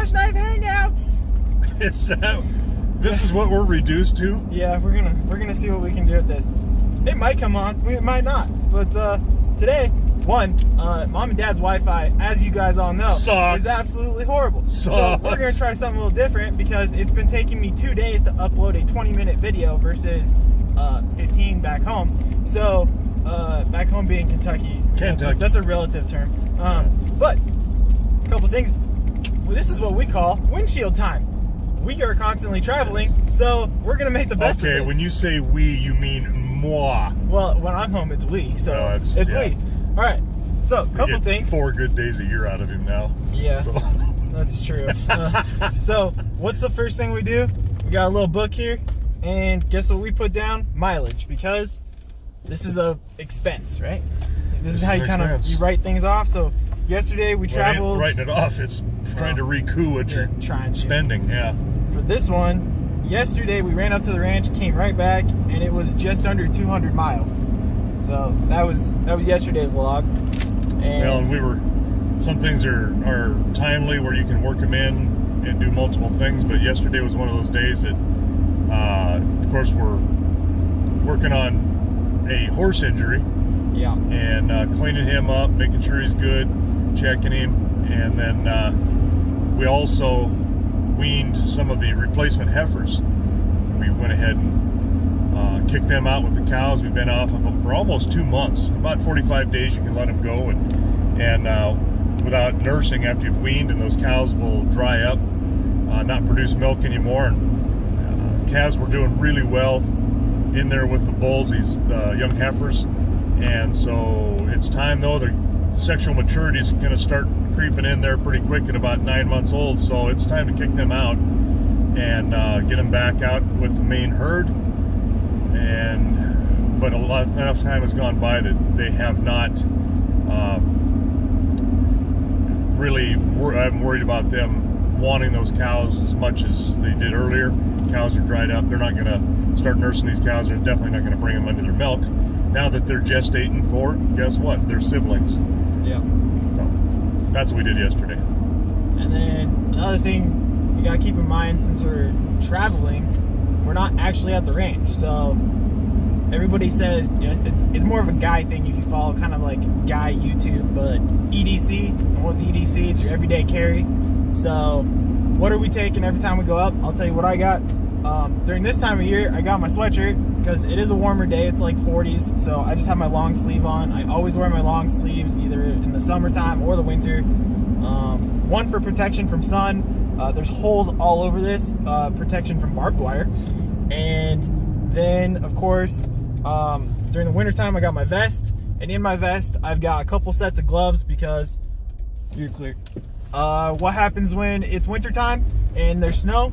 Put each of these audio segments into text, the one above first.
Hashknife Hangouts. This is what we're reduced to? Yeah, we're gonna see what we can do with this. It might come on, it might not. But today, Mom and Dad's Wi-Fi, as you guys all know, sucks. Is absolutely horrible. Sucks. So we're gonna try something a little different because it's been taking me 2 days to upload a 20-minute video versus 15 back home. So back home being Kentucky. That's a relative term. But a couple things. Well, this is what we call windshield time. We are constantly traveling, so we're gonna make the best of it. Okay, when you say we, you mean moi. Well, when I'm home, it's we, so it's we. All right, so a couple things. 4 good days a year out of him now. Yeah, so. That's true. So what's the first thing we do? We got a little book here, and guess what we put down? Mileage, because this is a expense, right? This is how you kind of write things off. So yesterday we traveled. Writing it off, it's trying to recoup what you're spending. Yeah. For this one, yesterday we ran up to the ranch, came right back, and it was just under 200 miles. So that was yesterday's log. And we were. Some things are timely where you can work them in and do multiple things, but yesterday was one of those days that, of course, we're working on a horse injury. Yeah. And cleaning him up, making sure he's good, checking him, and then we also weaned some of the replacement heifers. We went ahead and kicked them out with the cows. We've been off of them for almost 2 months. About 45 days you can let them go, and without nursing after you've weaned, and those cows will dry up, not produce milk anymore. And calves were doing really well in there with the bulls, these young heifers. And so it's time, though. Their sexual maturity is going to start creeping in there pretty quick at about 9 months old. So it's time to kick them out and get them back out with the main herd. But enough time has gone by that they have not really. I'm worried about them wanting those cows as much as they did earlier. Cows are dried up. They're not going to start nursing these cows. They're definitely not going to bring them under their milk. Now that they're gestating for, guess what? They're siblings. Yeah. So that's what we did yesterday. And then another thing you gotta keep in mind, since we're traveling, we're not actually at the range. So everybody says, it's more of a guy thing if you follow kind of like guy YouTube, but EDC, and what's EDC? It's your everyday carry. So what are we taking every time we go up? I'll tell you what I got. During this time of year, I got my sweatshirt because it is a warmer day. It's like 40s, so I just have my long sleeve on. I always wear my long sleeves either in the summertime or the winter. One for protection from sun. There's holes all over this, protection from barbed wire. And then, of course, during the wintertime, I got my vest. And in my vest, I've got a couple sets of gloves because you're clear. What happens when it's wintertime and there's snow?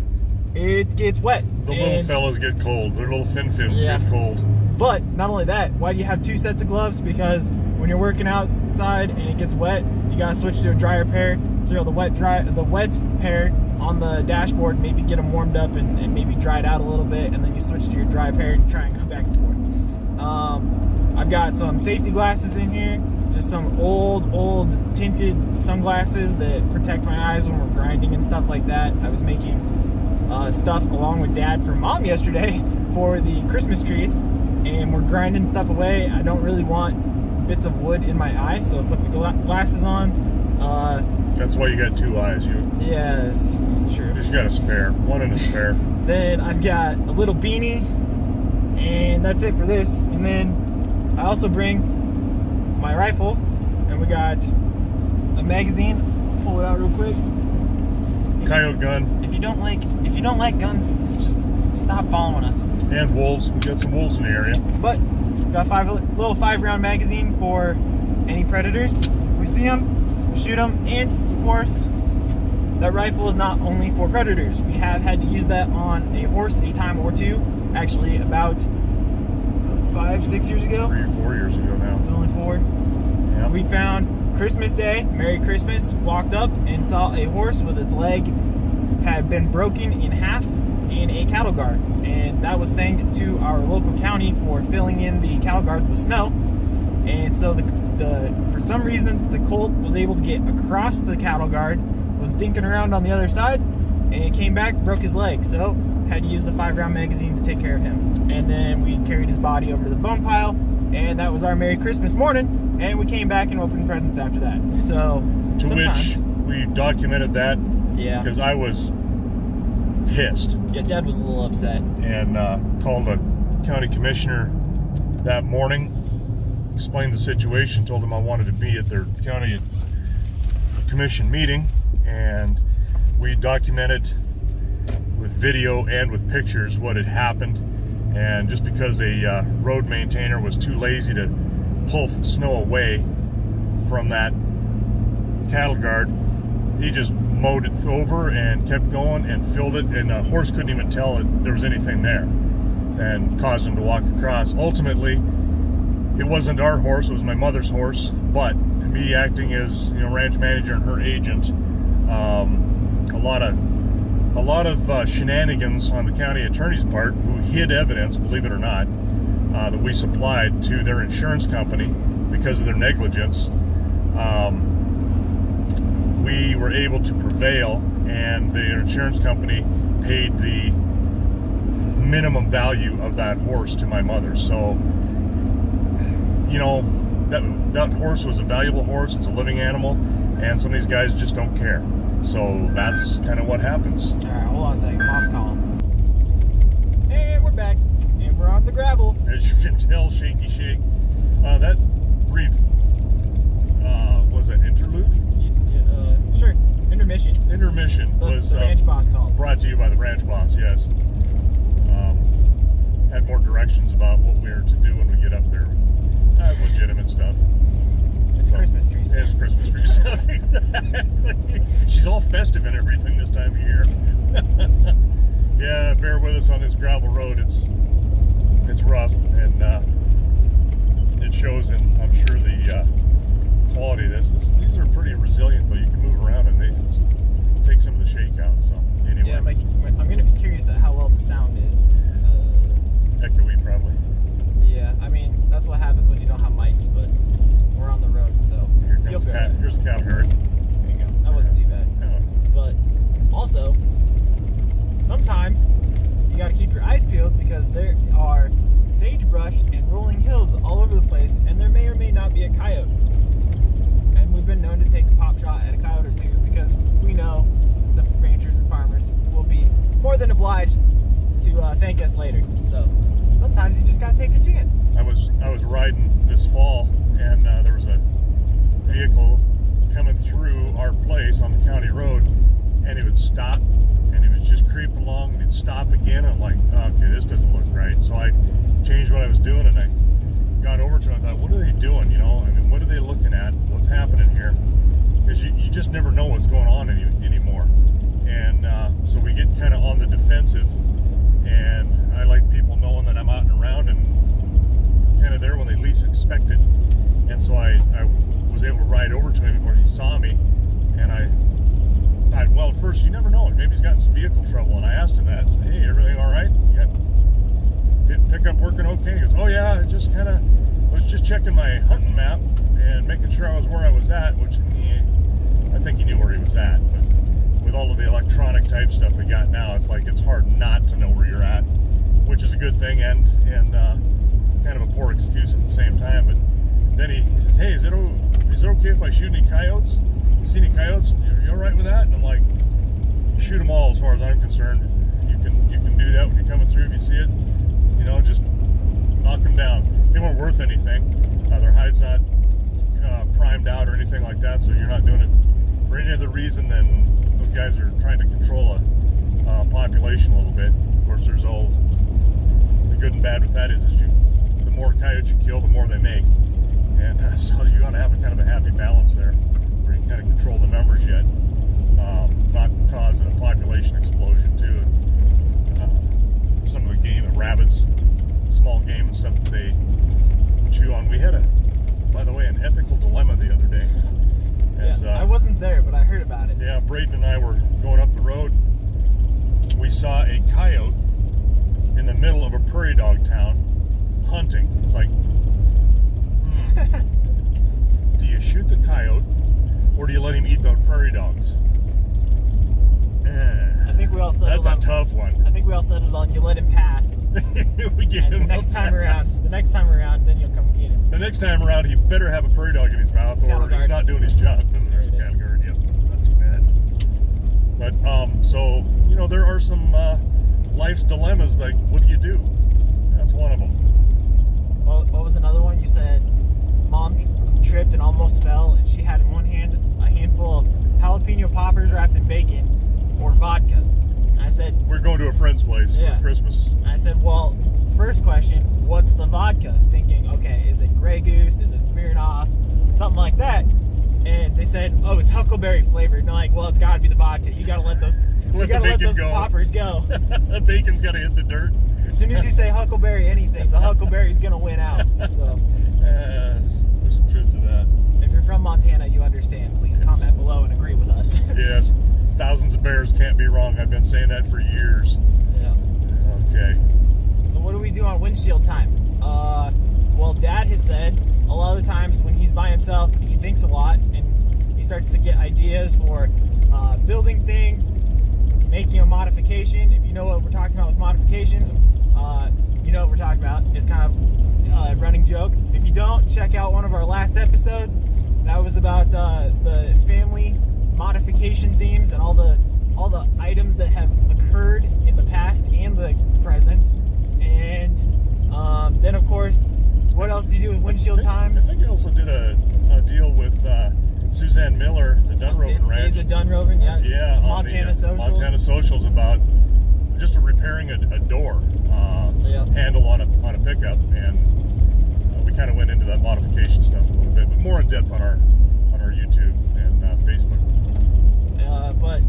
It gets wet. The little fellas get cold. Their little fins get cold. But not only that, why do you have 2 sets of gloves? Because when you're working outside and it gets wet, you gotta switch to a drier pair. Throw the wet pair on the dashboard, maybe get them warmed up and maybe dried out a little bit, and then you switch to your dry pair and try and go back and forth. I've got some safety glasses in here, just some old tinted sunglasses that protect my eyes when we're grinding and stuff like that. I was making stuff along with Dad for Mom yesterday for the Christmas trees, and we're grinding stuff away. I don't really want bits of wood in my eye, so I put the glasses on. That's why you got 2 eyes. Yes, true. You got a spare, one and a spare. Then I've got a little beanie, and that's it for this. And then I also bring my rifle, and we got a magazine. I'll pull it out real quick. Coyote gun. If you don't like guns, just stop following us. And wolves. We got some wolves in the area. But got a little 5-round magazine for any predators. If we see them, we'll shoot them. And of course, that rifle is not only for predators. We have had to use that on a horse a time or two. Actually, about 5-6 years ago. 3 or 4 years ago now. Only 4. Yeah. We found Christmas Day, Merry Christmas, walked up and saw a horse with its leg had been broken in half in a cattle guard. And that was thanks to our local county for filling in the cattle guards with snow. And so for some reason, the colt was able to get across the cattle guard, was dinking around on the other side, and came back, broke his leg. So had to use the 5-round magazine to take care of him. And then we carried his body over to the bone pile, and that was our Merry Christmas morning. And we came back and opened presents after that. So to which we documented that. Yeah. Because I was pissed. Yeah, Dad was a little upset. And called a county commissioner that morning, explained the situation, told him I wanted to be at their county commission meeting, and we documented with video and with pictures what had happened. And just because a road maintainer was too lazy to pull snow away from that cattle guard, he just mowed it over and kept going and filled it, and a horse couldn't even tell there was anything there, and caused him to walk across. Ultimately, it wasn't our horse, it was my mother's horse, but me acting as ranch manager and her agent, a lot of shenanigans on the county attorney's part, who hid evidence, believe it or not, that we supplied to their insurance company because of their negligence. We were able to prevail, and the insurance company paid the minimum value of that horse to my mother. So, that horse was a valuable horse. It's a living animal, and some of these guys just don't care. So that's kind of what happens. All right, hold on a second. Mom's calling. And we're back, and we're on the gravel. As you can tell, shaky shake. That brief, was that interlude? Sure. Intermission. Intermission was the ranch boss called. Brought to you by the ranch boss. Yes. Had more directions about what we are to do when we get up there. Legitimate stuff. It's Christmas tree stuff. It's Christmas tree stuff. Exactly. She's all festive and everything this time of year. Yeah, bear with us on this gravel road. It's rough, and it shows in, I'm sure, the quality of this. These are pretty resilient, though. You can move around and they just take some of the shake out. So anyway, yeah, I'm going to be curious at how well the sound is. Echoey, probably. Yeah, I mean, that's what happens when you don't have mics, but we're on the road, so here's a cattle guard. There you go. That wasn't too bad. Yeah. But also, sometimes you got to keep your eyes peeled, because there are sagebrush and rolling hills all over the place, and there may or may not be a coyote. And we've been known to take a pop shot at a coyote or two, because we know the ranchers and farmers will be more than obliged to thank us later. So sometimes you just gotta take a chance. I was riding this fall, and there was a vehicle coming through our place on the county road, and it would stop, and it was just creeping along, and it'd stop again. I'm like, okay, this doesn't look right. So I changed what I was doing, and I got over to him. I thought, what are they doing? What are they looking at? What's happening here? Because you just never know what's going on anymore. And so we get kind of on the defensive, and I like people knowing that I'm out and around and kind of there when they least expect it. And so I was able to ride over to him before he saw me, and I thought, well, at first, you never know, maybe he's got some vehicle trouble. And I asked him that. I said, hey, everything all right? You got pickup working okay? He goes, oh yeah, I was just checking my hunting map and making sure I was where I was at, which I think he knew where he was at. But with all of the electronic type stuff we got now, it's like it's hard not to know where you're at, which is a good thing and kind of a poor excuse at the same time. But then he says, hey, is it okay if I shoot any coyotes? You see any coyotes? Are you all right with that? And I'm like, shoot them all as far as I'm concerned. You can do that when you're coming through if you see it. Just knock them down. They weren't worth anything. Their hide's not primed out or anything like that, so you're not doing it for any other reason than those guys are trying to control a population a little bit. Of course, there's the good and bad with that is the more coyotes you kill, the more they make. And so you got to have a kind of a happy balance there, where you kind of control the numbers yet, not cause a population explosion too. Some of the game, the rabbits, small game and stuff that they chew on. We had by the way, an ethical dilemma the other day. I wasn't there, but I heard about it. Yeah, Braden and I were going up the road. We saw a coyote in the middle of a prairie dog town hunting. It's like, do you shoot the coyote or do you let him eat the prairie dogs? tough one. I think we all settled on you let him pass. We give And him the next a time pass. around, then you'll come get him. The next time around, he better have a prairie dog in his mouth, or Cattle he's guard. not doing his job. There's a There it cattle is. guard. Yep, not too bad. But so there are some life's dilemmas. Like, what do you do? That's one of them. What was another one? You said mom tripped and almost fell, and she had in one hand a handful of jalapeno poppers wrapped in bacon or vodka. And I said, We're going to a friend's place Yeah. for Christmas. and I said, well, first question, what's the vodka? Thinking, okay, is it Grey Goose? Is it Smirnoff? Something like that. And they said, oh, it's huckleberry flavored. And I'm like, well, it's got to be the vodka. You got to let those. Let You gotta the let bacon those go. poppers go. The bacon's got to hit the dirt. As soon as you say huckleberry anything, the huckleberry's gonna win out. So There's some truth to that. if you're from Montana, you understand. Please Yes. comment below and agree with us. Yes, thousands of bears can't be wrong. I've been saying that for years. Yeah. Okay. So what do we do on windshield time? Well, Dad has said a lot of the times when he's by himself, he thinks a lot and he starts to get ideas for building things, making a modification. If you know what we're talking about with modifications, you know what we're talking about. It's kind of a running joke. If you don't, check out one of our last episodes. That was about the family modification themes and all the items that have occurred in the past and the present. And then, of course, what else do you do with windshield time? I think I also did a deal with Suzanne Miller, the Dunroven Ranch. Days of Dunroven, yeah. Yeah, on Montana the, Socials. Montana Socials about just repairing a door Yeah. handle on a pickup, and we kind of went into that modification stuff a little bit, but more in depth on our YouTube and Facebook. But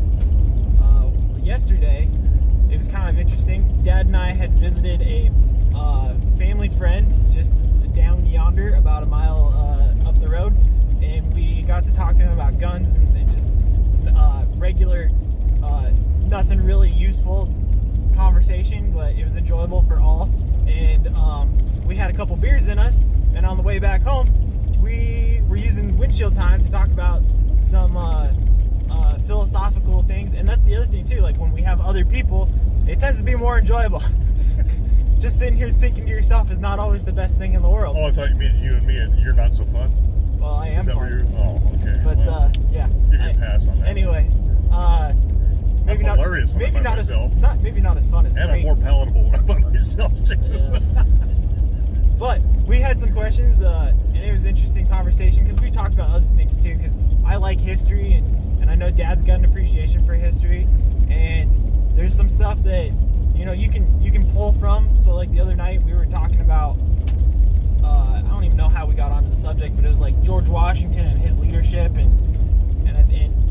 yesterday, it was kind of interesting. Dad and I had visited a family friend just down yonder, about a mile up the road, and we got to talk to him about guns and just regular, nothing really useful conversation, but it was enjoyable for all. And we had a couple beers in us, and on the way back home, we were using windshield time to talk about some philosophical things. And that's the other thing too, like when we have other people, it tends to be more enjoyable. Just sitting here thinking to yourself is not always the best thing in the world. Oh, I thought you meant you and me, and you're not so fun. Well, I am Is that where fun. you're? Oh, okay. But well, yeah. give you a pass on that. Anyway, maybe I'm hilarious when I'm by not myself. maybe not as fun as And Brady. I'm more palatable when I'm by myself too. Yeah. But we had some questions, and it was an interesting conversation because we talked about other things too. Because I like history, and I know Dad's got an appreciation for history, and there's some stuff that you can pull from. So like the other night we were talking about, I don't even know how we got onto the subject, but it was like George Washington and his leadership and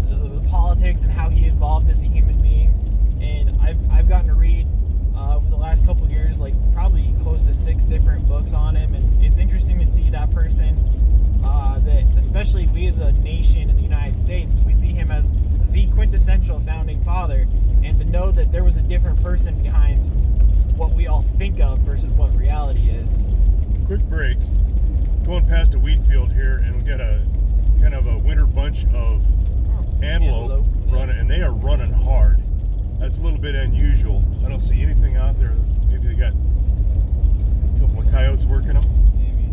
the politics and how he evolved as a human being. And I've gotten to read over the last couple of years, like probably close to 6 different books on him, and it's interesting to see that person, that especially we as a nation in the United States, we see him as the quintessential founding father, and to know that there was a different person behind what we all think of versus what reality is. Quick break. Going past a wheat field here, and we got a kind of a winter bunch of antelope running, and they are running hard. That's a little bit unusual. I don't see anything out there. Maybe they got a couple of coyotes working them. Maybe.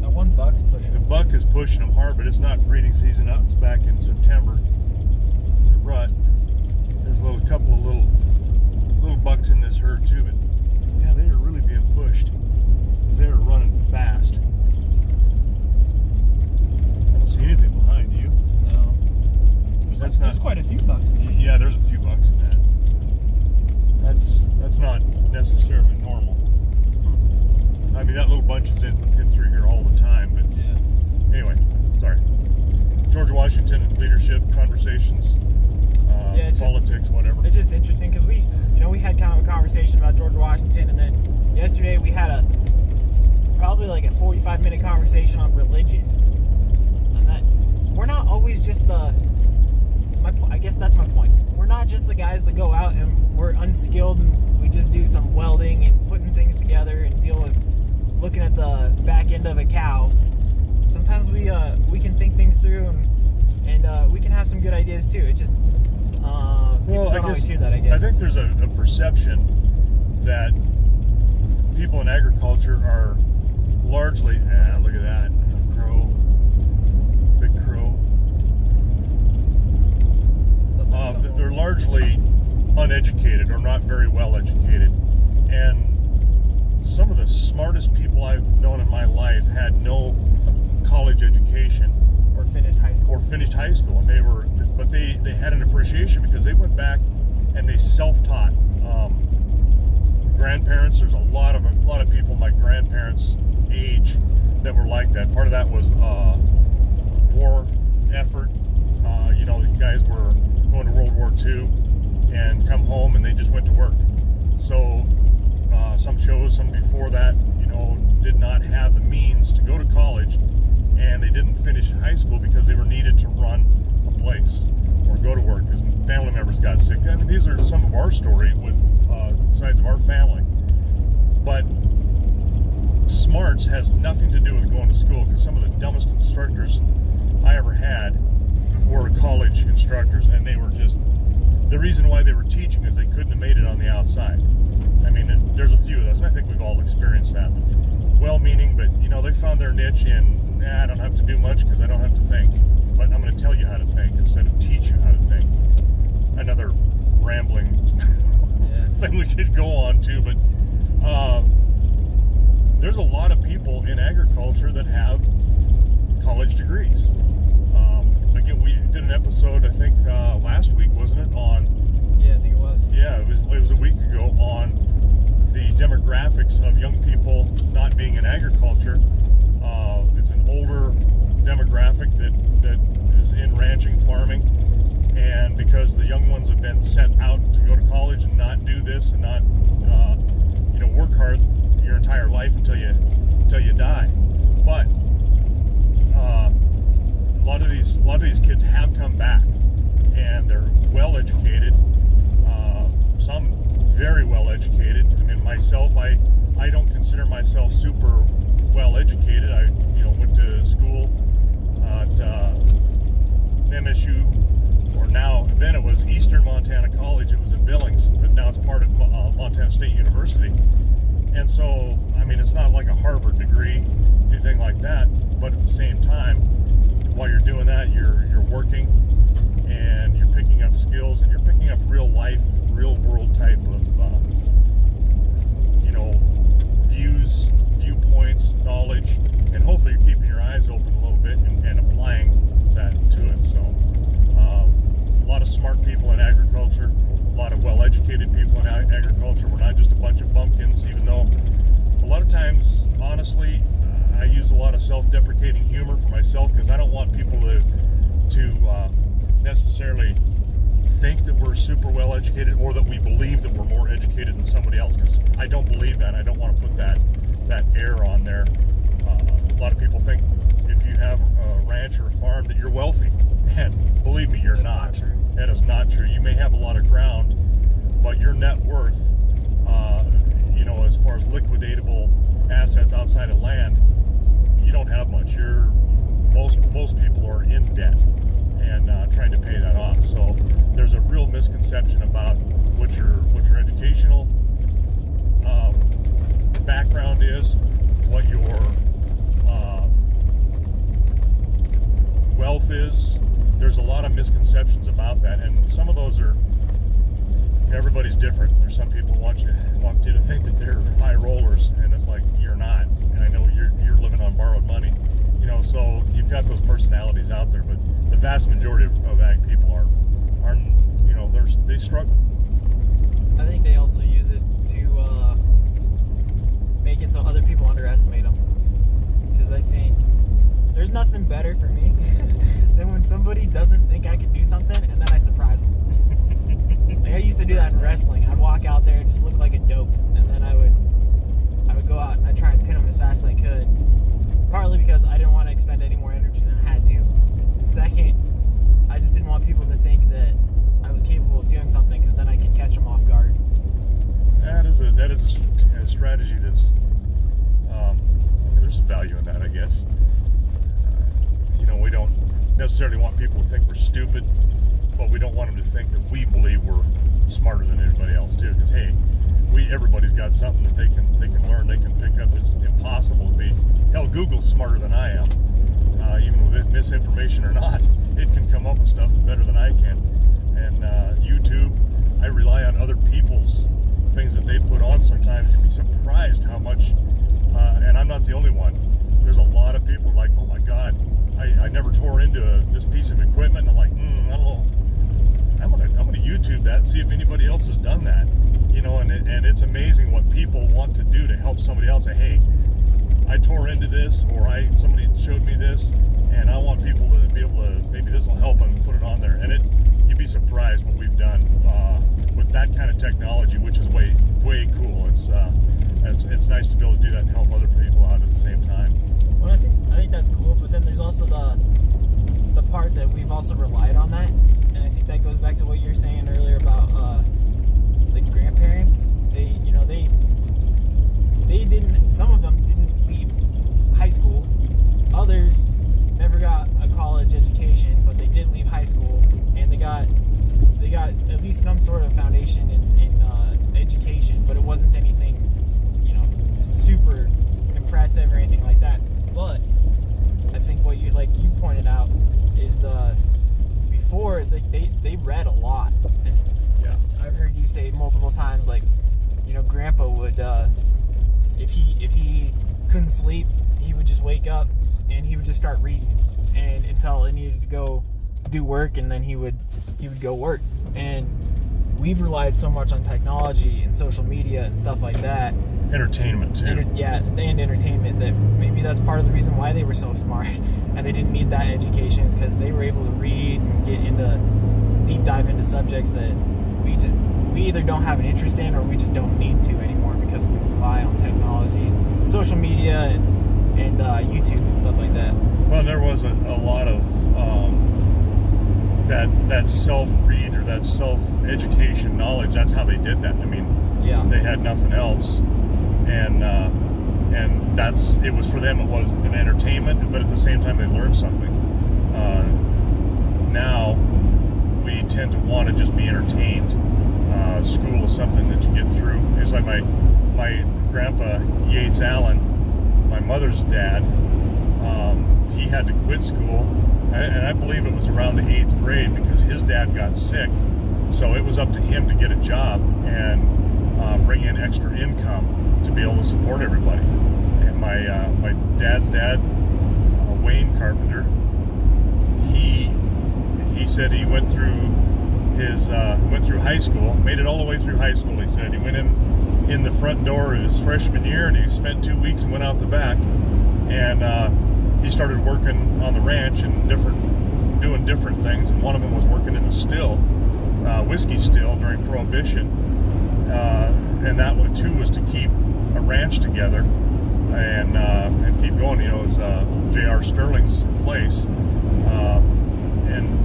That one buck's pushing. The buck is pushing them hard, but it's not breeding season out. It's back in September. The rut. There's a couple of little bucks in this herd too, but yeah, they are really being pushed because they are running fast. I don't see anything behind you. No. There's quite a few bucks in there. Yeah, there's a few bucks in that. That's not necessarily normal. I mean, that little bunch is in through here all the time, but Yeah. anyway, sorry. George Washington and leadership conversations, Yeah, it's politics, whatever. It's just interesting because we had kind of a conversation about George Washington, and then yesterday we had probably like a 45-minute conversation on religion, and that we're not always just I guess that's my point. We're not just the guys that go out and we're unskilled and we just do some welding and putting things together and deal with looking at the back end of a cow. Sometimes we can think things through and we can have some good ideas too. It's just People don't always hear that, I guess. I think there's a perception that people in agriculture are largely, look at that, a crow, big crow. They're largely uneducated or not very well educated. And some of the smartest people I've known in my life had no college education. Or finished high school. And they had an appreciation because they went back and they self-taught. Grandparents, there's a lot of people my grandparents' age that were like that. Part of that was war effort. The guys were going to World War II and come home and they just went to work. So some chose, some before that, did not have the means to go to college, and they didn't finish high school because they were needed to run a place or go to work because family members got sick. I mean, these are some of our story with sides of our family. But smarts has nothing to do with going to school, because some of the dumbest instructors I ever had were college instructors, and they were just, the reason why they were teaching is they couldn't have made it on the outside. I mean, there's a few of those, and I think we've all experienced that. Well-meaning, but they found their niche in, I don't have to do much because I don't have to think, but I'm going to tell you how to think instead of teach you how to think. Another rambling thing we could go on to, but there's a lot of people in agriculture that have college degrees. Again, we did an episode, I think last week, wasn't it, on? Yeah, I think it was. Yeah, it was a week ago, on the demographics of young people not being in agriculture. It's an older demographic that is in ranching, farming, and because the young ones have been sent out to go to college and not do this and not work hard your entire life until you die. But a lot of these kids have come back, and they're well educated. Some very well educated. I mean, myself, I don't consider myself super well educated. I went to school at MSU, or then it was Eastern Montana College. It was in Billings, but now it's part of Montana State University. And so, I mean, it's not like a Harvard degree, anything like that. But at the same time, while you're doing that, you're working, and you're picking up skills, and you're picking up real life, real world type of views, viewpoints, knowledge, and hopefully you're keeping your eyes open a little bit and applying that to it. So a lot of smart people in agriculture, a lot of well-educated people in agriculture. We're not just a bunch of bumpkins, even though a lot of times, honestly, I use a lot of self-deprecating humor for myself, because I don't want people to necessarily think that we're super well educated, or that we believe that we're more educated than somebody else, because I don't believe that. I don't want to put that air on there. A lot of people think if you have a ranch or a farm that you're wealthy, and believe me, you're not. That is not true. You may have a lot of ground, but your net worth, as far as liquidatable assets outside of land, you don't have much. Most people are in debt and trying to pay that off. So there's a real misconception about what your educational background is, what your wealth is. There's a lot of misconceptions about that, and some of those are, everybody's different. There's some people want you to think that they're high rollers, and it's like, you're not. And I know you're living on borrowed money, so you've got those personalities out there, but the vast majority of ag people are they struggle. I think they also use it to make it so other people underestimate them, because I think there's nothing better for me than when somebody doesn't think I can do something and then I surprise them. Like, I used to do that in wrestling. I'd walk out there and just look like a dope, and then I would go out and I'd try and pin them as fast as I could, partly because I didn't want to expend any more energy than I had to. Second, I just didn't want people to think that I was capable of doing something, because then I could catch them off guard. That is a strategy that's there's some value in that, I guess. We don't necessarily want people to think we're stupid, but we don't want them to think that we believe we're smarter than anybody else too. Because hey, everybody's got something that they can learn, they can pick up. It's impossible to be. Hell, Google's smarter than I am. Even with misinformation or not, it can come up with stuff better than I can. And YouTube, I rely on other people's things that they put on sometimes. You'd be surprised how much, and I'm not the only one. There's a lot of people like, oh my God, I never tore into this piece of equipment. And I'm like, I don't know. I'm gonna YouTube that and see if anybody else has done that. And it's amazing what people want to do to help somebody else. Say, hey, I tore into this, or somebody showed me this, and I want people to be able to, maybe this will help them, put it on there. And you'd be surprised what we've done with that kind of technology, which is way cool. It's nice to be able to do that and help other people out at the same time. Well, I think that's cool, but then there's also the part that we've also relied on that, and I think that goes back to what you were saying earlier about the grandparents. They didn't. Some of them didn't leave high school. Others never got a college education, but they did leave high school, and they got at least some sort of foundation in education, but it wasn't anything super impressive or anything like that. But I think what you pointed out is before they read a lot, and yeah, I've heard you say multiple times, Grandpa would if he couldn't sleep, he would just wake up and he would just start reading, and until it needed to go do work, and then he would go work. And we've relied so much on technology and social media and stuff like that. Entertainment too. And entertainment, that maybe that's part of the reason why they were so smart and they didn't need that education, is because they were able to read and get into deep dive into subjects that we either don't have an interest in, or we just don't need to anymore, because we rely on technology, social media, and YouTube and stuff like that. Well, there was a lot of that self-read or that self-education knowledge. That's how they did that. I mean, yeah, they had nothing else, and it was for them. It was an entertainment, but at the same time, they learned something. Now we tend to want to just be entertained. School is something that you get through. It's like my grandpa Yates Allen, my mother's dad. He had to quit school, and I believe it was around the 8th grade, because his dad got sick. So it was up to him to get a job and bring in extra income to be able to support everybody. And my dad's dad, Wayne Carpenter, he said he went through high school, made it all the way through high school. He said he went in the front door of his freshman year, and he spent 2 weeks and went out the back, and he started working on the ranch and doing different things. And one of them was working in a still, whiskey still during Prohibition, and that one too was to keep a ranch together and keep going. It was J.R. Sterling's place, and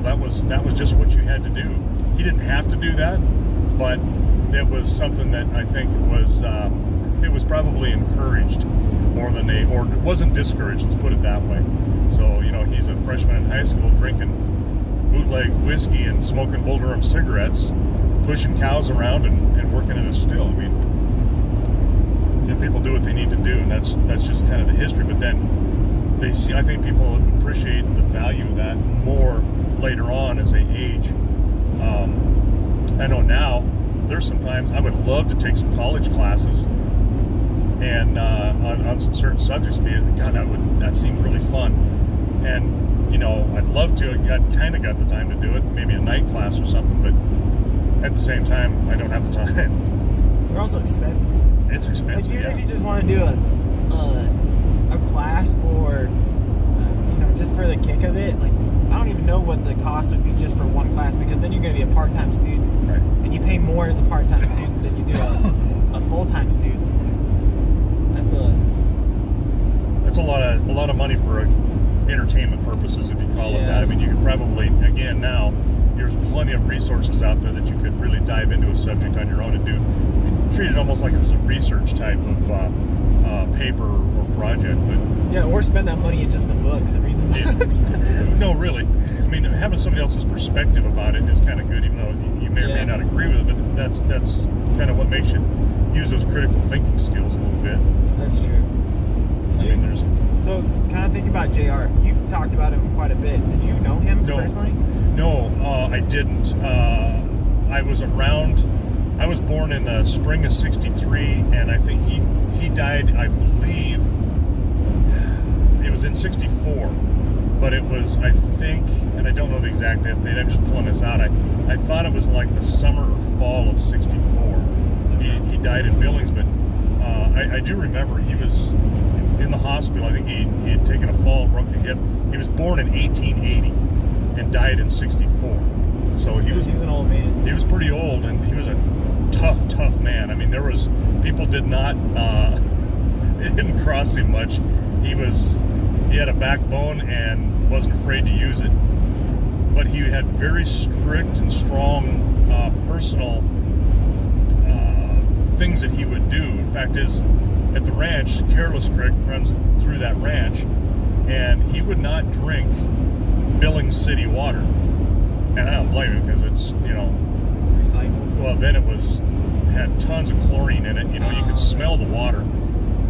that was just what you had to do. He didn't have to do that, but it was something that I think was it was probably encouraged more than or wasn't discouraged. Let's put it that way. So he's a freshman in high school, drinking bootleg whiskey and smoking Bull Durham cigarettes, pushing cows around and working in a still. I mean, people do what they need to do, and that's just kind of the history. But then I think people appreciate the value of that more later on as they age. I know now there's sometimes I would love to take some college classes and on some certain subjects. That seems really fun, and I'd love to. I kind of got the time to do it, maybe a night class or something, but at the same time, I don't have the time. They're also expensive. It's expensive. Even if you just want to do a class for just for the kick of it, I don't even know what the cost would be just for one class, because then you're going to be a part-time student, right? And you pay more as a part-time student than you do a full-time student. That's a lot of money for entertainment purposes, if you call it that. I mean, you could probably, again, now there's plenty of resources out there that you could really dive into a subject on your own and treat it almost like it's a research type of paper or project. But yeah, or spend that money in just the books and read the books. no, really. I mean, having somebody else's perspective about it is kind of good, even though you may or may not agree with it. But that's kind of what makes you use those critical thinking skills a little bit. That's true. So, kind of think about JR. You've talked about him quite a bit. Did you know him personally? No, I didn't. I was around. I was born in the spring of '63, and I think he died, I believe, it was in '64. But it was, I think, and I don't know the exact date, I'm just pulling this out. I thought it was like the summer or fall of '64. He died in Billings, but I do remember he was in the hospital. I think he had taken a fall and broke a hip. He was born in 1880 and died in '64. So he was an old man. He was pretty old, and he was a tough man. I mean, people did not it didn't cross him much. He had a backbone and wasn't afraid to use it. But he had very strict and strong personal things that he would do. In fact, at the ranch, Careless Creek runs through that ranch, and he would not drink Billings City water. And I don't blame him, because it's, recycled. Well, then it had tons of chlorine in it. You could smell the water.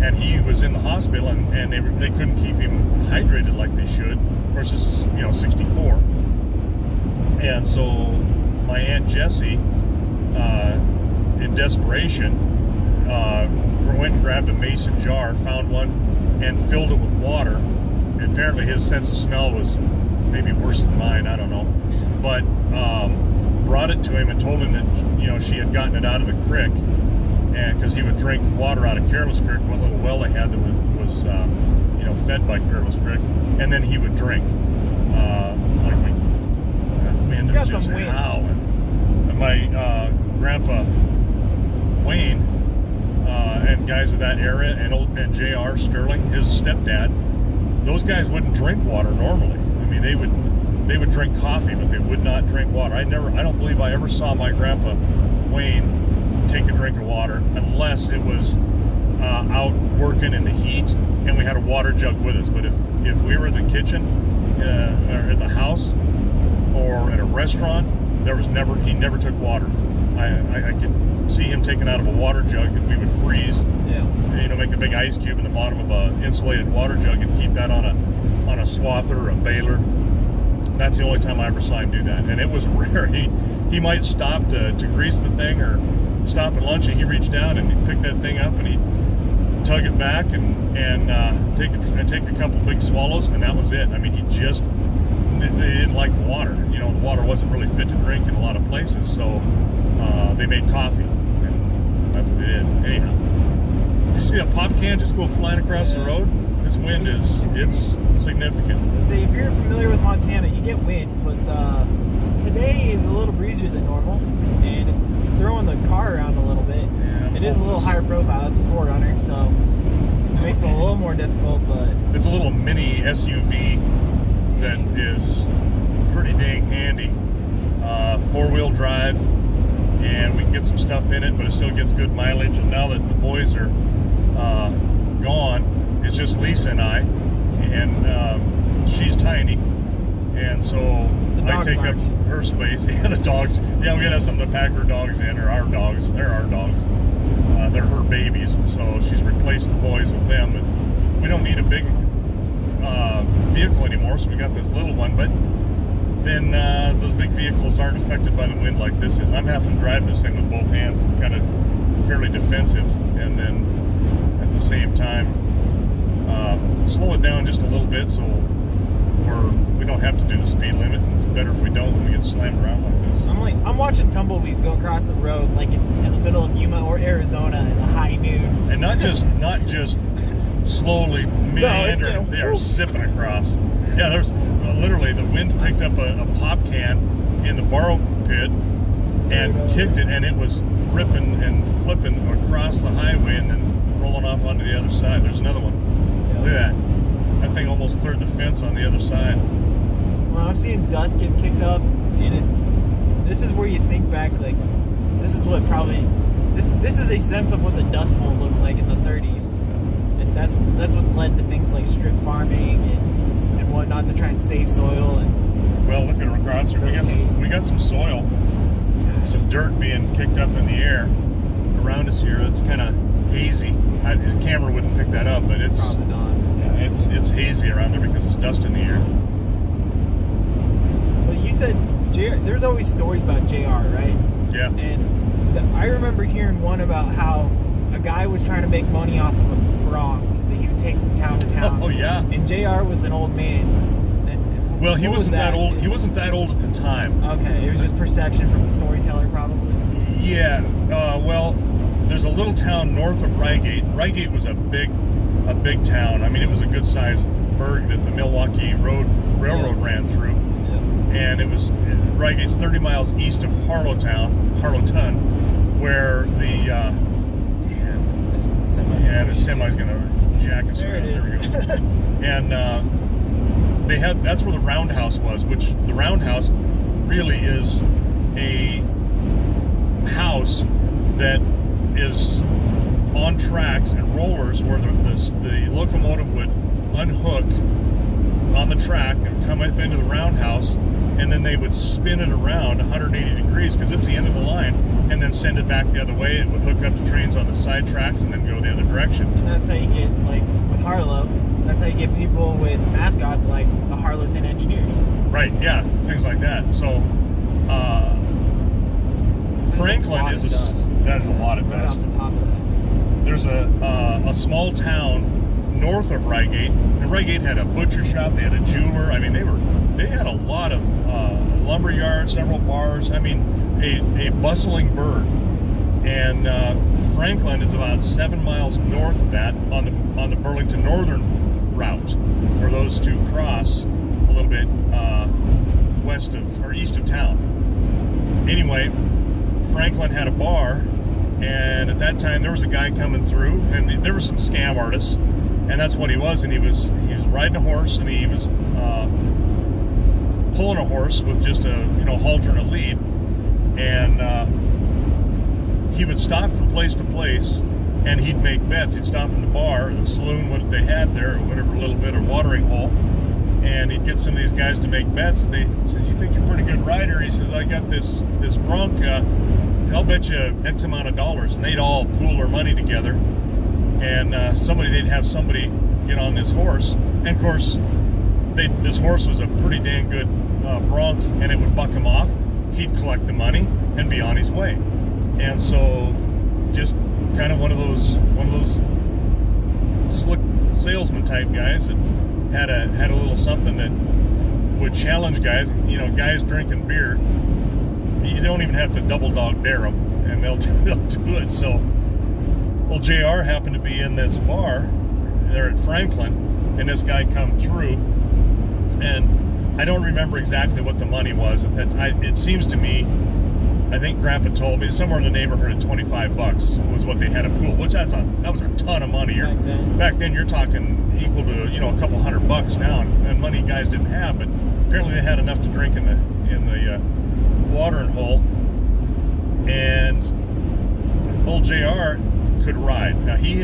And he was in the hospital, and they couldn't keep him hydrated like they should. Of course, this is, 64. And so my Aunt Jessie, in desperation, went and grabbed a mason jar, found one, and filled it with water. And apparently his sense of smell was maybe worse than mine, I don't know. But brought it to him and told him that, she had gotten it out of the creek, and because he would drink water out of Careless Creek, one little well they had that was fed by Careless Creek, and then he would drink. Wind was just howling. And my grandpa Wayne and guys of that area, and J.R. Sterling, his stepdad, those guys wouldn't drink water normally. I mean, they would drink coffee, but they would not drink water. I don't believe I ever saw my grandpa Wayne take a drink of water unless it was out working in the heat and we had a water jug with us. But if we were in the kitchen or at the house or at a restaurant, he never took water. I could see him taking out of a water jug, and we would freeze. Yeah. Make a big ice cube in the bottom of an insulated water jug and keep that on a swather or a baler. That's the only time I ever saw him do that, and it was rare. He might stop to grease the thing or stop at lunch, and he reached down and he'd pick that thing up and he'd tug it back and take a couple big swallows, and that was it. I mean, they didn't like the water. The water wasn't really fit to drink in a lot of places, so they made coffee, and that's what they did. Anyhow, did you see a pop can just go flying across the road? This wind it's significant. See, if you're familiar with Montana, you get wind, but today is a little breezier than normal, and it's throwing the car around a little bit. Yeah, it is a little higher profile. It's a 4Runner, so it makes it a little more difficult, but it's a little mini SUV that is pretty dang handy. 4-wheel drive, and we can get some stuff in it, but it still gets good mileage. And now that the boys are gone, it's just Lisa and I, and she's tiny, and so I take up her space. Yeah, the dogs. Yeah, we're gonna have something to pack her dogs in, or our dogs. They're our dogs. They're her babies, so she's replaced the boys with them. But we don't need a big vehicle anymore, so we got this little one. But then those big vehicles aren't affected by the wind like this is. I'm having to drive this thing with both hands. I'm kind of fairly defensive, and then at the same time slow it down just a little bit, so we don't have to do the speed limit. It's better if we don't when we get slammed around like this. I'm watching tumbleweeds go across the road like it's in the middle of Yuma or Arizona in the high noon. And not just slowly meandering, they are zipping across. Yeah, there's literally the wind picked up a pop can in the borrow pit and kicked it, and it was ripping and flipping across the highway and then rolling off onto the other side. There's another one. Look at that. That thing almost cleared the fence on the other side. Well, I'm seeing dust get kicked up, and this is where you think back, like, this is what probably, this is a sense of what the Dust Bowl looked like in the 30s. And that's what's led to things like strip farming and whatnot to try and save soil and. Well, look at our across here. We got some soil, some dirt being kicked up in the air around us here. It's kind of hazy. The camera wouldn't pick that up, but it's probably not. Yeah, it's hazy around there because it's dust in the air. Well, you said there's always stories about JR, right? Yeah. And I remember hearing one about how a guy was trying to make money off of a bronc that he would take from town to town. Oh yeah. And JR was an old man. And well, he wasn't that old. He wasn't that old at the time. Okay, it was just perception from the storyteller, probably. Yeah. Well, there's a little town north of Reigate. Reigate was a big town. I mean, it was a good sized burg that the Milwaukee Railroad ran through. And it was Reigate's 30 miles east of Harlowton, where the the semi's gonna jack us. There it is. There we go. And that's where the roundhouse was, which the roundhouse really is a house that is on tracks and rollers where the locomotive would unhook on the track and come up into the roundhouse, and then they would spin it around 180 degrees because it's the end of the line, and then send it back the other way. It would hook up to trains on the side tracks and then go the other direction. And that's how you get, like, with Harlow, that's how you get people with mascots like the Harlowton Engineers. Right, yeah, things like that. So, Franklin is that is a lot of dust. Right off the top of that. There's a small town north of Reigate, and Reigate had a butcher shop, they had a jeweler. I mean, they had a lot of lumber yards, several bars. I mean, a bustling burg. And Franklin is about 7 miles north of that on the Burlington Northern route, where those two cross a little bit west of or east of town. Anyway, Franklin had a bar, and at that time there was a guy coming through, and there were some scam artists. And that's what he was, and he was riding a horse, and he was pulling a horse with just a halter and a lead, and he would stop from place to place, and he'd make bets. He'd stop in the bar, the saloon, what they had there, or whatever little bit of watering hole, and he'd get some of these guys to make bets. And they said, "You think you're a pretty good rider?" He says, "I got this bronc. I'll bet you X amount of dollars," and they'd all pool their money together. And they'd have somebody get on this horse, and of course, this horse was a pretty dang good bronc, and it would buck him off. He'd collect the money and be on his way. And so, just kind of one of those slick salesman type guys that had a little something that would challenge guys. Guys drinking beer, you don't even have to double dog dare them, and they'll do it. So. Well, JR happened to be in this bar there at Franklin, and this guy come through, and I don't remember exactly what the money was at that time. It seems to me, I think Grandpa told me somewhere in the neighborhood of $25 was what they had a pool, which that was a ton of money. Back then, you're talking equal to a couple $100 now, and money guys didn't have, but apparently they had enough to drink in the watering hole, and old JR could ride. Now he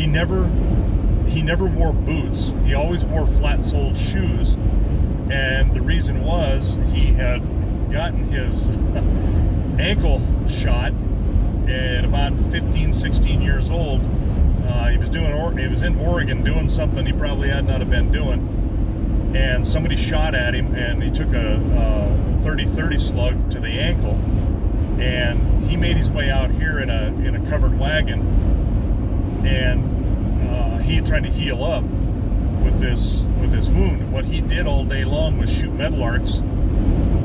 never wore boots. He always wore flat-soled shoes, and the reason was he had gotten his ankle shot at about 15, 16 years old. He was in Oregon doing something he probably had not have been doing, and somebody shot at him, and he took a 30-30 slug to the ankle. And he made his way out here in a covered wagon, and he had tried to heal up with this wound. What he did all day long was shoot metal arcs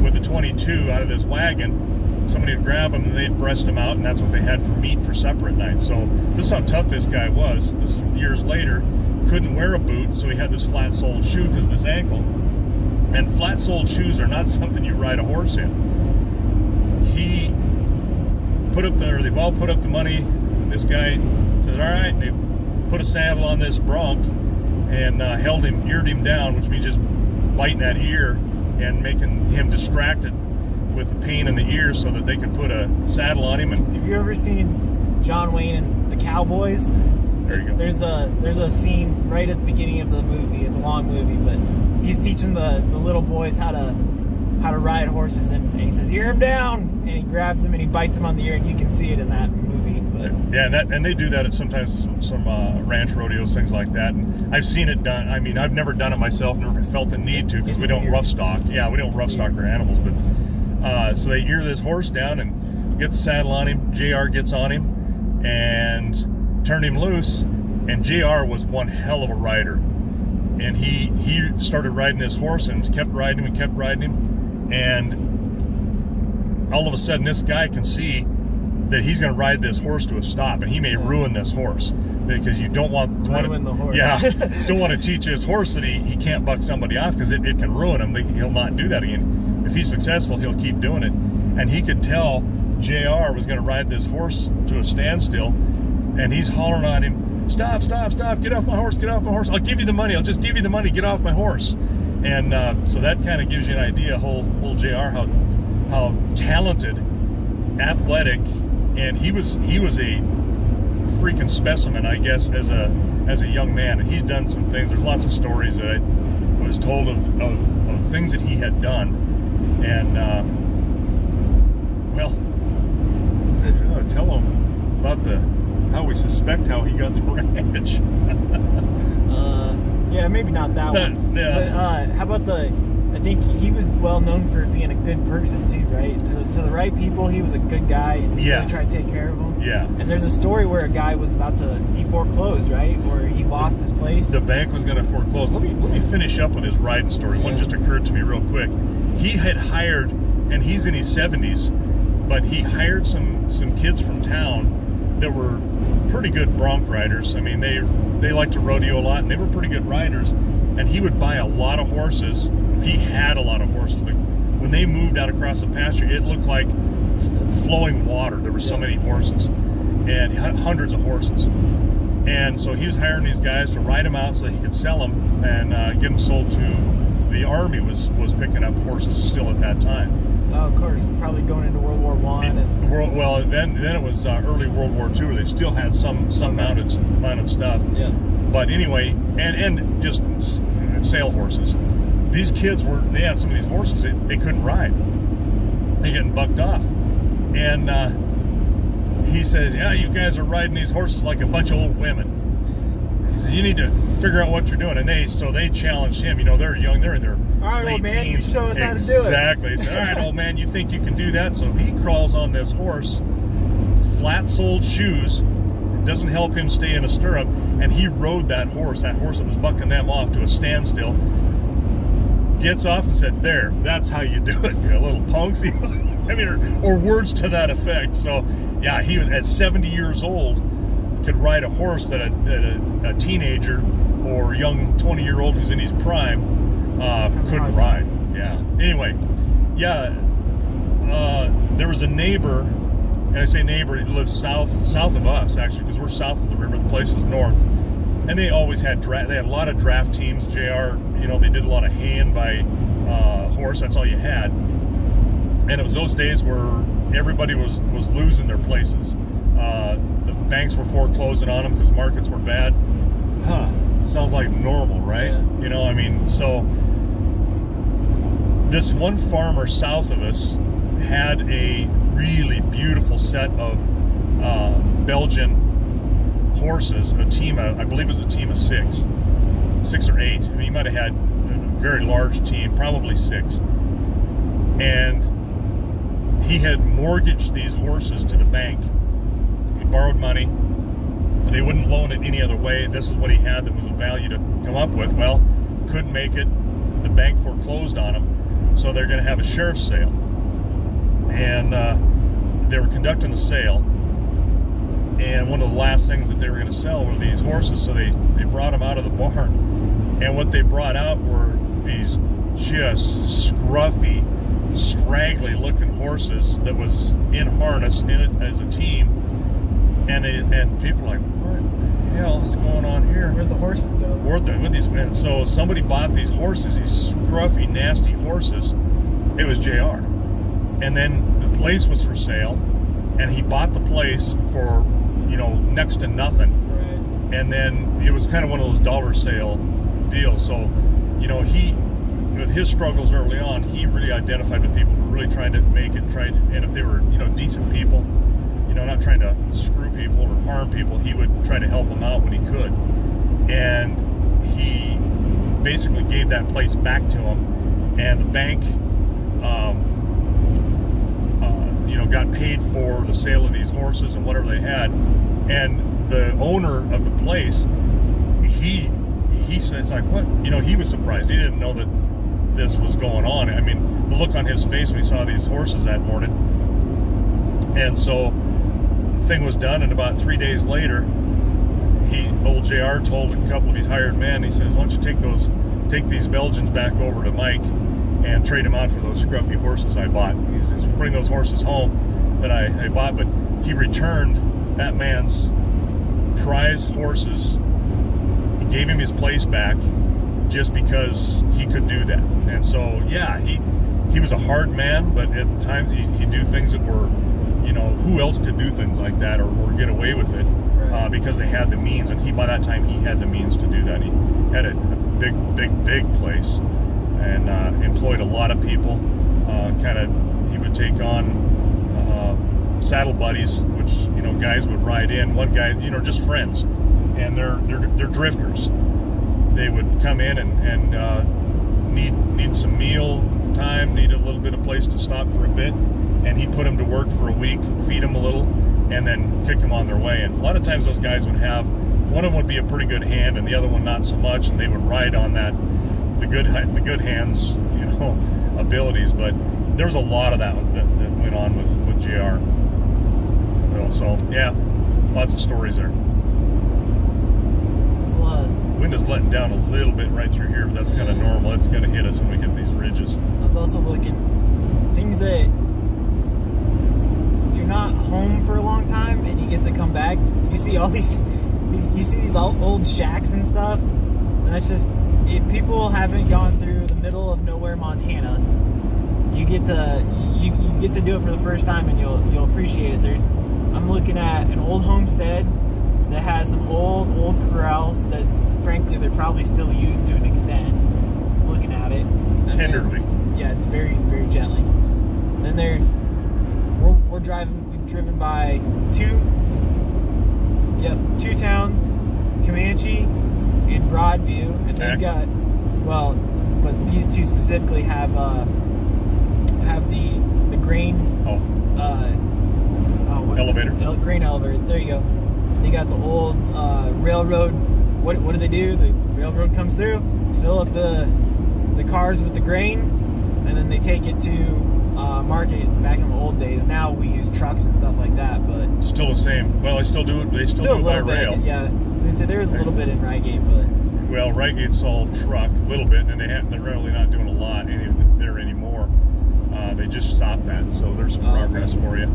with a 22 out of this wagon. Somebody would grab him, and they'd breast him out, and that's what they had for meat for supper at night. So this is how tough this guy was. This is years later. Couldn't wear a boot, so he had this flat-soled shoe because of his ankle. And flat-soled shoes are not something you ride a horse in. They've all put up the money. This guy says, "All right," and they put a saddle on this bronc and eared him down, which means just biting that ear and making him distracted with the pain in the ear so that they could put a saddle on him. And have you ever seen John Wayne and the Cowboys? There you go. There's a scene right at the beginning of the movie. It's a long movie, but he's teaching the little boys how to ride horses, and he says, "Ear him down," and he grabs him and he bites him on the ear, and you can see it in that movie. But yeah, and they do that at sometimes some ranch rodeos, things like that. And I've seen it done. I mean, I've never done it myself, never felt the need to, because we don't rough stock. Yeah, we don't rough stock our animals, but so they ear this horse down and get the saddle on him. JR gets on him and turned him loose, and JR was one hell of a rider, and he started riding this horse and kept riding him, and all of a sudden this guy can see that he's going to ride this horse to a stop, and he may ruin this horse, because you don't want the horse. Yeah, don't want to teach this horse that he can't buck somebody off, because it can ruin him. He'll not do that again. If he's successful, he'll keep doing it. And he could tell JR was going to ride this horse to a standstill, and he's hollering on him, "Stop, stop, stop, get off my horse, get off my horse. I'll give you the money, I'll just give you the money, get off my horse." And so that kind of gives you an idea, whole JR, how talented, athletic, and he was a freaking specimen, I guess, as a young man. And he's done some things. There's lots of stories that I was told of things that he had done, and well, tell him about how we suspect how he got the ranch. Yeah, maybe not that one. Yeah. But how about I think he was well known for being a good person too, right? To the right people, he was a good guy, and he really tried to take care of them. Yeah. And there's a story where a guy was he foreclosed, right? Or he lost his place. The bank was going to foreclose. Let me finish up with his riding story. One just occurred to me real quick. He had hired, and he's in his 70s, but he hired some kids from town that were pretty good bronc riders. I mean, they liked to rodeo a lot, and they were pretty good riders. And he would buy a lot of horses. He had a lot of horses. When they moved out across the pasture, it looked like flowing water. There were so many horses, and hundreds of horses. And so he was hiring these guys to ride them out so that he could sell them and get them sold to the Army. Was picking up horses still at that time. Oh, of course, probably going into World War I. Well, then it was early World War II, where they still had some mounted stuff. Yeah. But anyway, and just sale horses. These kids they had some of these horses they couldn't ride. They're getting bucked off. And he says, "Yeah, you guys are riding these horses like a bunch of old women." He said, "You need to figure out what you're doing." And they challenged him. You know, they're young, they're in their "All right, late old man, teens. you show us how to do it." Exactly. He said, "All right, old man, you think you can do that?" So he crawls on this horse, flat-soled shoes. It doesn't help him stay in a stirrup, and he rode that horse that was bucking them off, to a standstill. Gets off and said, "There, that's how you do it, you little punks." I mean, or words to that effect. So, yeah, he was at 70 years old, could ride a horse that a teenager or young 20-year-old who's in his prime couldn't ride. Yeah. Anyway, there was a neighbor, and I say neighbor, he lives south of us, actually, because we're south of the river. The place is north. And they always had they had a lot of draft teams. JR, they did a lot of haying by horse. That's all you had. And it was those days where everybody was losing their places. The banks were foreclosing on them because markets were bad. Sounds like normal, right? Yeah. So this one farmer south of us had a really beautiful set of Belgian horses, a team of, I believe it was a team of six or eight. I mean, he might have had a very large team, probably six. And he had mortgaged these horses to the bank. He borrowed money. They wouldn't loan it any other way. This is what he had that was of value to come up with. Well, couldn't make it. The bank foreclosed on him. So they're going to have a sheriff's sale. And they were conducting a sale. And one of the last things that they were going to sell were these horses. So they brought them out of the barn. And what they brought out were these just scruffy, straggly looking horses that was in harness in it as a team. And people were like, "What the hell is going on here? Where'd the horses go?" And so somebody bought these horses, these scruffy, nasty horses. It was JR. And then the place was for sale, and he bought the place for, next to nothing. Right. And then it was kind of one of those dollar sale deals. So, you know, he, with his struggles early on, he really identified with people who were really trying to make it, and if they were, you know, decent people, you know, not trying to screw people or harm people, he would try to help them out when he could. And he basically gave that place back to him, and the bank, you know, got paid for the sale of these horses and whatever they had. And the owner of the place, he said, it's like, what? You know, he was surprised. He didn't know that this was going on. I mean, the look on his face when he saw these horses that morning. And so the thing was done, and about 3 days later, old JR told a couple of his hired men, he says, why don't you take these Belgians back over to Mike and trade them out for those scruffy horses I bought. He says, bring those horses home that I bought. But he returned that man's prize horses. He gave him his place back just because he could do that. And so, yeah, he was a hard man, but at times he'd do things that were, you know, who else could do things like that or get away with it? Because they had the means, and by that time he had the means to do that. He had a big place, and employed a lot of people. He would take on saddle buddies, which, you know, guys would ride in. One guy, you know, just friends, and they're drifters. They would come in and need some meal time, need a little bit of place to stop for a bit, and he'd put them to work for a week, feed them a little, and then kick them on their way. And a lot of times those guys would have, one of them would be a pretty good hand and the other one not so much, and they would ride on the good hands, you know, abilities. But there was a lot of that went on with JR. You know, so yeah, lots of stories there. There's a lot. Wind is letting down a little bit right through here, but that's kind of normal. It's going to hit us when we hit these ridges. I was also looking things that you're not home for a long time and you get to come back. You see these old shacks and stuff, and that's just, if people haven't gone through the middle of nowhere, Montana, you get to do it for the first time, and you'll appreciate it. I'm looking at an old homestead that has some old corrals that, frankly, they're probably still used to an extent. Looking at it tenderly, yeah, very, very gently. Then we've driven by two towns, Comanche and Broadview, and they've got, but these two specifically have the grain elevator. Grain elevator. There you go. They got the old railroad. What do they do? The railroad comes through, fill up the cars with the grain, and then they take it to market. Back in the old days, now we use trucks and stuff like that, but still the same. Well, they still do it. They still do it by rail. Yeah, they said there was a little bit in Rygate, but well, Rygate's all truck, a little bit, and they're really not doing a lot there anymore. They just stopped that, so there's some progress for you.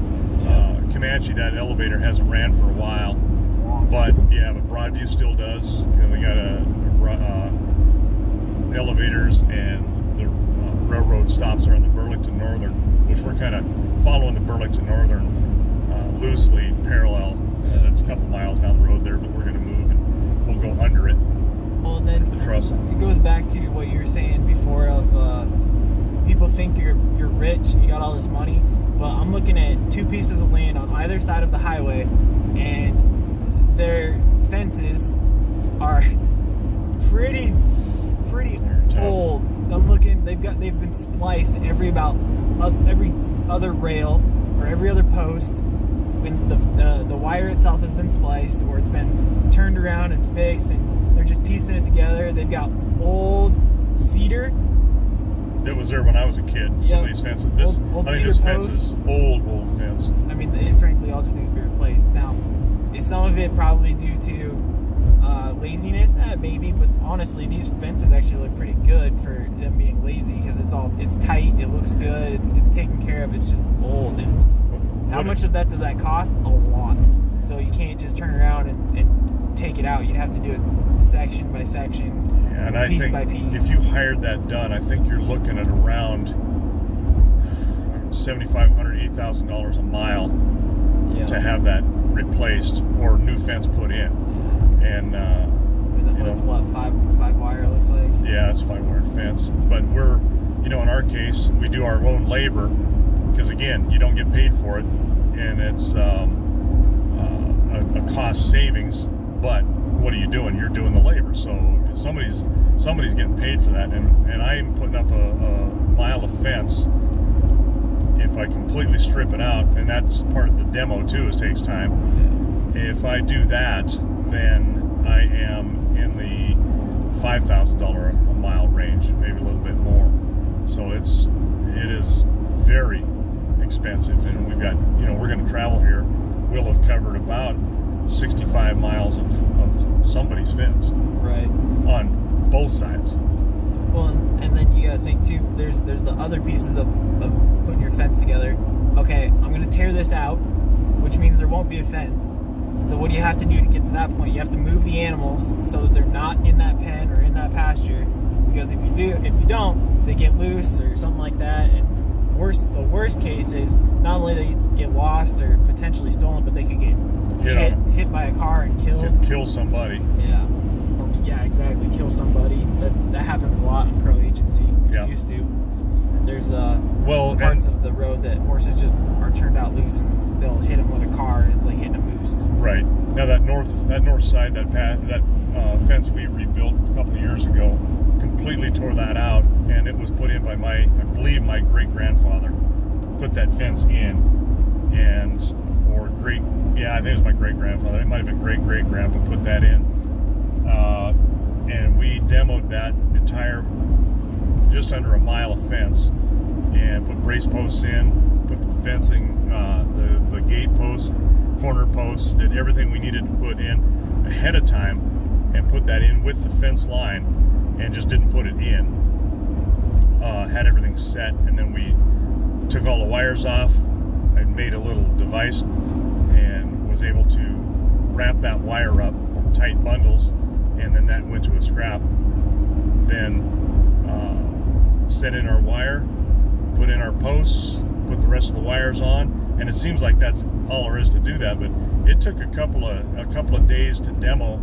Comanche, that elevator hasn't ran for a while, but Broadview still does. You know, they got elevators, and the railroad stops are on the Burlington Northern, which we're kind of following the Burlington Northern loosely parallel. It's a couple miles down the road there, but we're going to move and we'll go under it. Well, and then the truss. It goes back to what you were saying before of people think you're rich and you got all this money, but I'm looking at two pieces of land on either side of the highway, and their fences are pretty old. I'm looking, they've been spliced every other rail or every other post. When the wire itself has been spliced, or it's been turned around and fixed, and they're just piecing it together. They've got old cedar. It was there when I was a kid. Some of these fences. I think this fence is old fence. I mean, it frankly all just needs to be replaced. Now, is some of it probably due to laziness? Maybe, but honestly, these fences actually look pretty good for them being lazy, because it's tight, it looks good, it's taken care of. It's just old. And how much of that does that cost? A lot. So you can't just turn around and take it out. You'd have to do it section by section, and piece by piece. If you hired that done, I think you're looking at around $7,500, $8,000 a mile to have that replaced or new fence put in. And it's what, five wire looks like? Yeah, it's 5-wire fence. But we're, in our case, we do our own labor because, again, you don't get paid for it, and it's a cost savings. But what are you doing? You're doing the labor, so somebody's getting paid for that. And I'm putting up a mile of fence. If I completely strip it out, and that's part of the demo too, it takes time. Yeah. If I do that, then I am in the $5,000 a mile range, maybe a little bit more. So it is very expensive, and we've got, we're going to travel here. We'll have covered about 65 miles of somebody's fence, right, on both sides. Well, and then you got to think too. There's the other pieces of putting your fence together. Okay, I'm going to tear this out, which means there won't be a fence. So what do you have to do to get to that point? You have to move the animals so that they're not in that pen or in that pasture. Because if you don't, they get loose or something like that. And the worst case is not only they get lost or potentially stolen, but they could get hit by a car and killed. Kill somebody. Yeah. Yeah, exactly. Kill somebody. That happens a lot in Crow Agency. Yeah. It used to. There's parts of the road that horses just are turned out loose, and they'll hit them with a car, and it's like hitting a moose. Right. Now that north side, that fence we rebuilt a couple of years ago, completely tore that out, and it was put in by I believe my great grandfather put that fence in, I think it was my great grandfather. It might have been great grandpa put that in. And we demoed that entire, just under a mile of fence, and put brace posts in, put the fencing, the gate posts, corner posts, did everything we needed to put in ahead of time, and put that in with the fence line, and just didn't put it in. Had everything set, and then we took all the wires off. I made a little device and was able to wrap that wire up, tight bundles, and then that went to a scrap. Then set in our wire, put in our posts, put the rest of the wires on, and it seems like that's all there is to do that. But it took a couple of days to demo,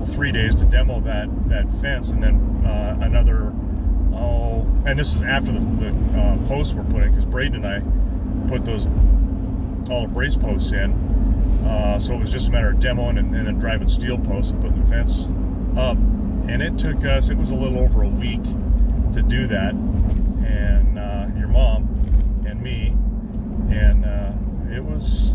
3 days to demo that fence, and then another. And this is after the posts were put in, because Brandon and I put all the brace posts in. So it was just a matter of demoing and then driving steel posts and putting the fence up. And it took us, it was a little over a week to do that. And your mom and me. And it was,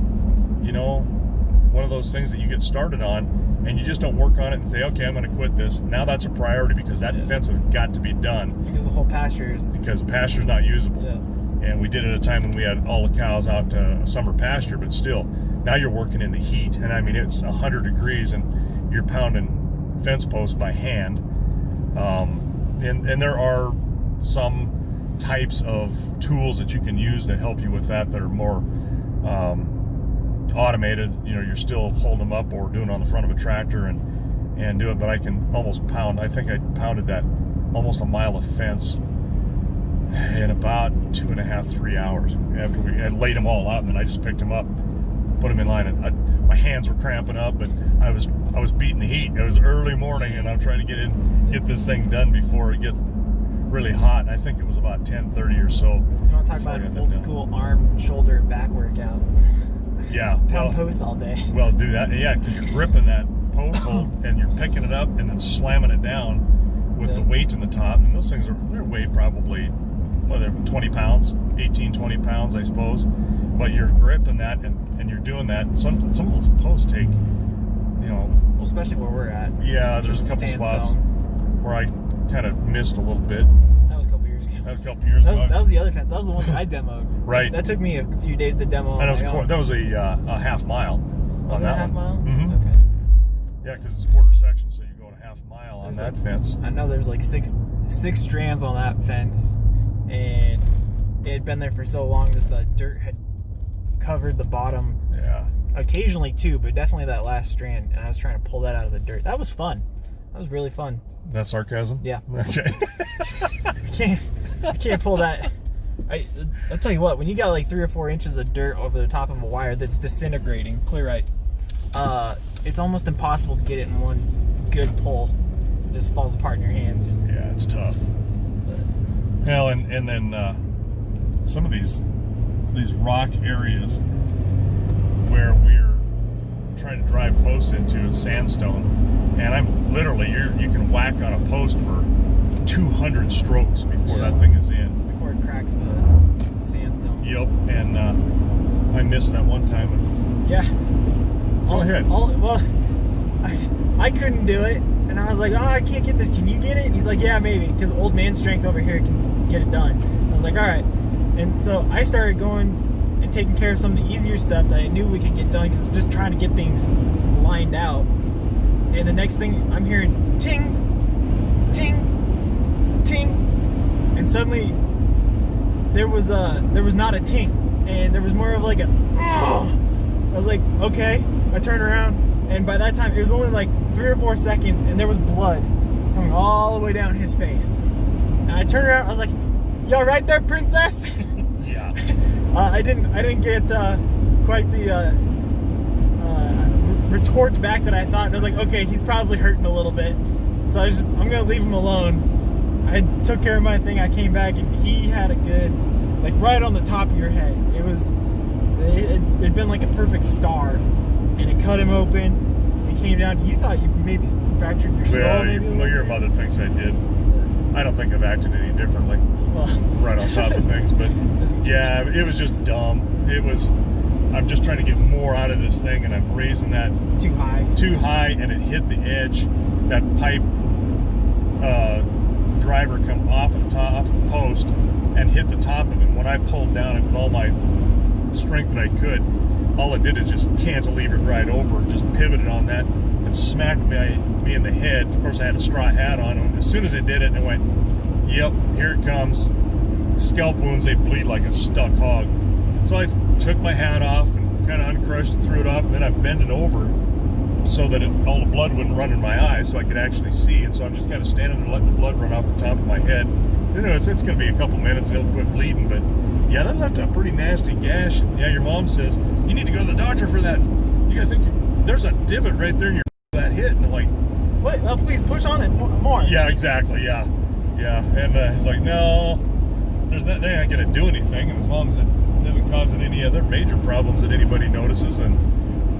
one of those things that you get started on, and you just don't work on it and say, okay, I'm going to quit this. Now that's a priority, because that fence has got to be done. Because the whole pasture's not usable. Yeah. And we did it at a time when we had all the cows out to a summer pasture, but still, now you're working in the heat. And I mean, it's 100 degrees and you're pounding fence posts by hand. And there are some types of tools that you can use to help you with that are more automated. You're still holding them up or doing it on the front of a tractor and do it, but I can almost pound. I think I pounded that almost a mile of fence in about 2.5, 3 hours after we had laid them all out, and then I just picked them up, put them in line, and my hands were cramping up, but I was beating the heat. It was early morning, and I'm trying to get this thing done before it gets really hot. And I think it was about 10:30 or so. You want to talk about an old school arm, shoulder, and back workout? Yeah. Pound posts all day. Well, do that. Yeah, because you're gripping that post hole and you're picking it up and then slamming it down with the weight in the top. And those things they're weighed probably, they're 20 pounds, 18, 20 pounds, I suppose. But you're gripping that and you're doing that. And some of those posts take, well, especially where we're at. Yeah, there's a couple spots where I kind of missed a little bit. That was a couple years ago. That was the other fence. That was the one that I demoed. Right. That took me a few days to demo. And that was a half mile. Was it a half mile? Mm-hmm. Okay. Yeah, because it's a quarter section, so you go a half mile on that fence. I know there's like six strands on that fence, and it had been there for so long that the dirt had covered the bottom. Yeah. Occasionally too, but definitely that last strand, and I was trying to pull that out of the dirt. That was fun. That was really fun. That's sarcasm? Yeah. Okay. I can't pull that. I'll tell you what, when you got like 3 or 4 inches of dirt over the top of a wire that's disintegrating, clear right. it's almost impossible to get it in one good pull. It just falls apart in your hands. Yeah, it's tough. Hell, and then some of these rock areas where we're trying to drive posts into, it's sandstone, and I'm literally, you can whack on a post for 200 strokes before that thing is in. Before it cracks the sandstone. Yep, and I missed that one time. Yeah. Go ahead. Well, I couldn't do it, and I was like, oh, I can't get this. Can you get it? And he's like, yeah, maybe, because old man strength over here can get it done. I was like, all right. And so I started going and taking care of some of the easier stuff that I knew we could get done, because I'm just trying to get things lined out. And the next thing, I'm hearing ting, ting, ting, and suddenly there was not a ting, and there was more of like a oh. I was like, okay. I turned around, and by that time it was only like 3 or 4 seconds, and there was blood coming all the way down his face. And I turned around, I was like, "You all right there, princess?" Yeah. I didn't get quite the retort back that I thought, and I was like, okay, he's probably hurting a little bit, so I'm gonna leave him alone. I took care of my thing. I came back, and he had a good, like, right on the top of your head. It'd been like a perfect star, and it cut him open. It came down. You thought you maybe fractured your skull. Yeah, maybe your mother thinks I did. I don't think I've acted any differently. Well, right on top of things, but yeah, it was just dumb. I'm just trying to get more out of this thing, and I'm raising that too high, and it hit the edge. That pipe driver come off the post and hit the top of it. When I pulled down it with all my strength that I could, all it did is just cantilever right over, just pivoted on that and smacked me in the head. Of course, I had a straw hat on, and as soon as it did it, I went, yep, here it comes. Scalp wounds, they bleed like a stuck hog. So I took my hat off and kind of uncrushed and threw it off, and then I bent it over so that all the blood wouldn't run in my eyes, so I could actually see. And so I'm just kind of standing there letting the blood run off the top of my head. You know, it's going to be a couple minutes and it'll quit bleeding, but yeah, that left a pretty nasty gash. And yeah, your mom says, you need to go to the doctor for that. You gotta think, there's a divot right there in your that hit. And I'm like, what? Please push on it more. Yeah, exactly, yeah. And he's like, no, they ain't gonna do anything, and as long as it isn't causing any other major problems that anybody notices, and,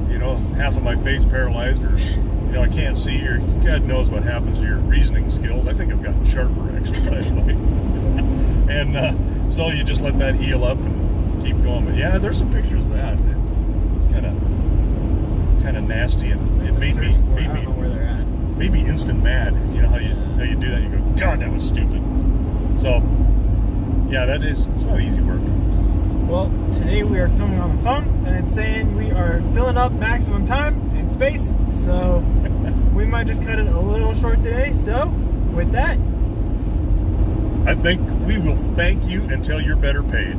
you know, half of my face paralyzed, or, you know, I can't see, or God knows what happens to your reasoning skills. I think I've gotten sharper, actually, by the way. And so you just let that heal up and keep going. But yeah, there's some pictures of that. It's kind of nasty, and it made me I don't know where they're at. Made me instant mad. You know how you do that? You go, God, that was stupid. So yeah, it's not easy work. Well, today we are filming on the phone, and it's saying we are filling up maximum time and space, so we might just cut it a little short today. So with that, I think we will thank you until you're better paid.